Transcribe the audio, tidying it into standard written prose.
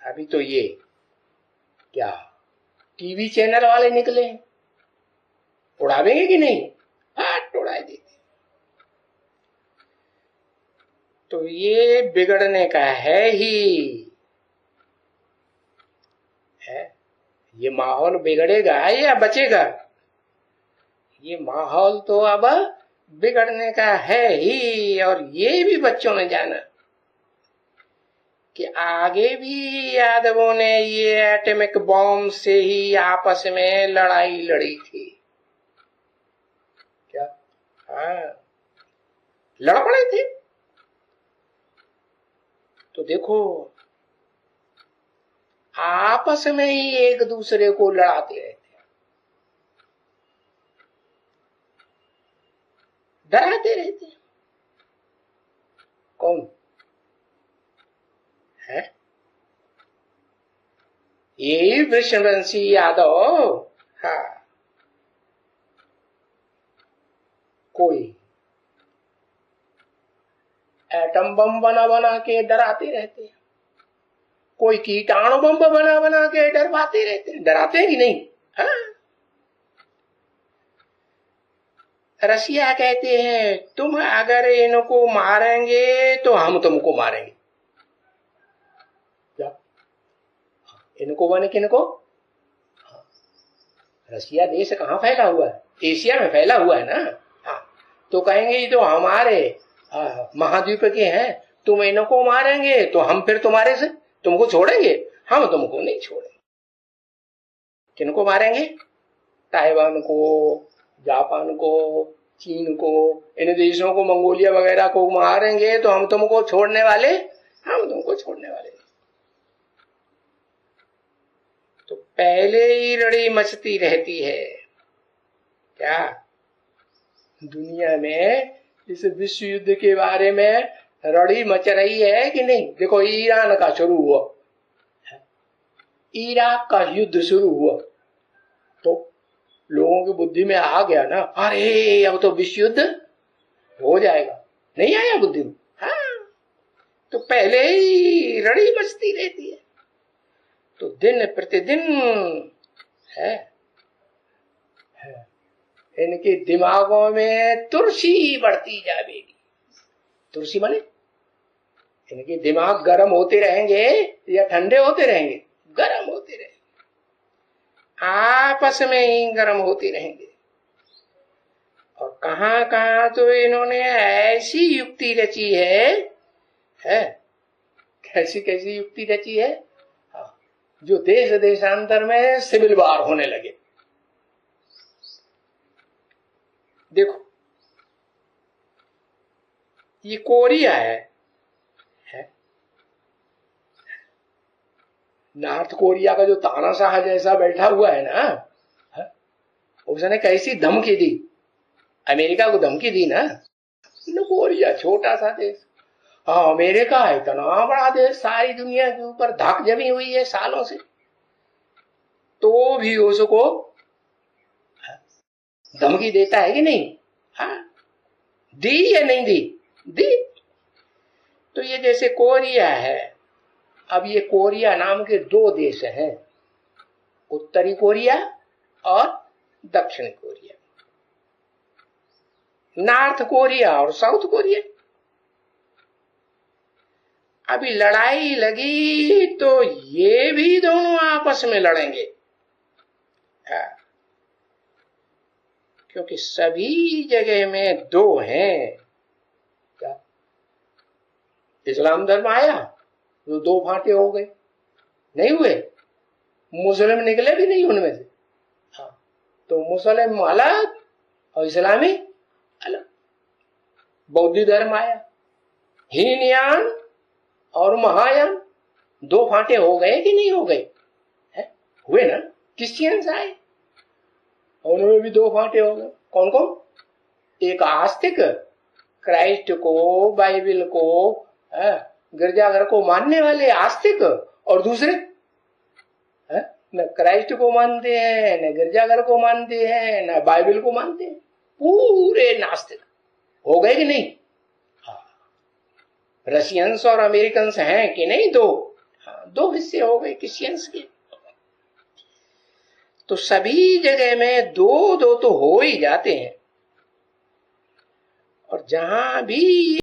अभी तो ये क्या टीवी चैनल वाले निकले, उड़ावेंगे कि नहीं? हट, उड़ा देते। तो ये बिगड़ने का है ही है। ये माहौल बिगड़ेगा या बचेगा? ये माहौल तो अब बिगड़ने का है ही। और ये भी बच्चों ने जाना कि आगे भी यादवों ने ये एटॉमिक बॉम्ब से ही आपस में लड़ाई लड़ी थी। क्या? हाँ, लड़ पड़े थे। तो देखो, आपस में ही एक दूसरे को लड़ाते रहते, डराते रहते। कौन है? यही वृषवंशी यादव। हाँ, कोई एटम बम बना बना के डराते रहते, कोई कीटाणु बम बना बना के डरवाते रहते। डराते हैं कि नहीं? हाँ। रसिया कहते हैं तुम अगर इनको मारेंगे तो हम तुमको मारेंगे। क्या? इनको माने किनको? रसिया देश कहाँ फैला हुआ है? एशिया में फैला हुआ है ना। हाँ, तो कहेंगे ये तो हमारे महाद्वीप के हैं, तुम इनको मारेंगे तो हम फिर तुम्हारे से तुमको छोड़ेंगे? हम तुमको नहीं छोड़ेंगे। किनको मारेंगे? ताइवान को, जापान को, चीन को, इन देशों को, मंगोलिया वगैरह को मारेंगे तो हम तुमको छोड़ने वाले? हम तुमको छोड़ने वाले नहीं। तो पहले ही लड़ी मचती रहती है। क्या दुनिया में इस विश्व युद्ध के बारे में रड़ी मच रही है कि नहीं? देखो, ईरान का शुरू हुआ, इराक का युद्ध शुरू हुआ, तो लोगों की बुद्धि में आ गया ना, अरे अब तो विश्व युद्ध हो जाएगा। नहीं आया बुद्धि में? हाँ, तो पहले ही रड़ी मचती रहती है। तो दिन प्रतिदिन है इनके दिमागों में तुरसी बढ़ती जाएगी। तुरसी माने इनके दिमाग गर्म होते रहेंगे या ठंडे होते रहेंगे? गर्म होते रहेंगे, आपस में ही गर्म होते रहेंगे। और कहां कहां तो इन्होंने ऐसी युक्ति रची है? कैसी कैसी युक्ति रची है? हाँ, जो देश देशांतर में सिविल वार होने लगे। देखो, ये कोरिया है? नॉर्थ कोरिया का जो तानाशाह जैसा बैठा हुआ है ना, उसने कैसी धमकी दी? अमेरिका को धमकी दी ना। कोरिया छोटा सा देश, हाँ, अमेरिका इतना बड़ा देश, सारी दुनिया के ऊपर धाक जमी हुई है सालों से, तो भी उसको धमकी देता है कि नहीं? हाँ, दी या नहीं दी? दी। तो ये जैसे कोरिया है, अब ये कोरिया नाम के दो देश हैं, उत्तरी कोरिया और दक्षिण कोरिया, नॉर्थ कोरिया और साउथ कोरिया। अभी लड़ाई लगी तो ये भी दोनों आपस में लड़ेंगे, क्योंकि सभी जगह में दो हैं। क्या इस्लाम धर्म आया तो दो फांटे हो गए? नहीं हुए? मुस्लिम निकले भी नहीं उनमें से। हाँ, तो मुस्लिम अलग और इस्लामी अलग। बौद्ध धर्म आया, हीनयान और महायान, दो फांटे हो गए कि नहीं हो गए? हुए ना। क्रिश्चियंस आए, उनमें भी दो फांटे हो गए। कौन कौन? एक आस्तिक, क्राइस्ट को, बाइबल को, गिरजाघर को मानने वाले आस्तिक, और दूसरे न क्राइस्ट को मानते हैं, न गिरजाघर को मानते हैं, न बाइबल को मानते हैं, पूरे नास्तिक। हो गए कि नहीं? हाँ, रशियंस और अमेरिकन्स हैं कि नहीं? दो। हाँ, दो हिस्से हो गए क्रिश्चियंस के। तो सभी जगह में दो दो तो हो ही जाते हैं, और जहां भी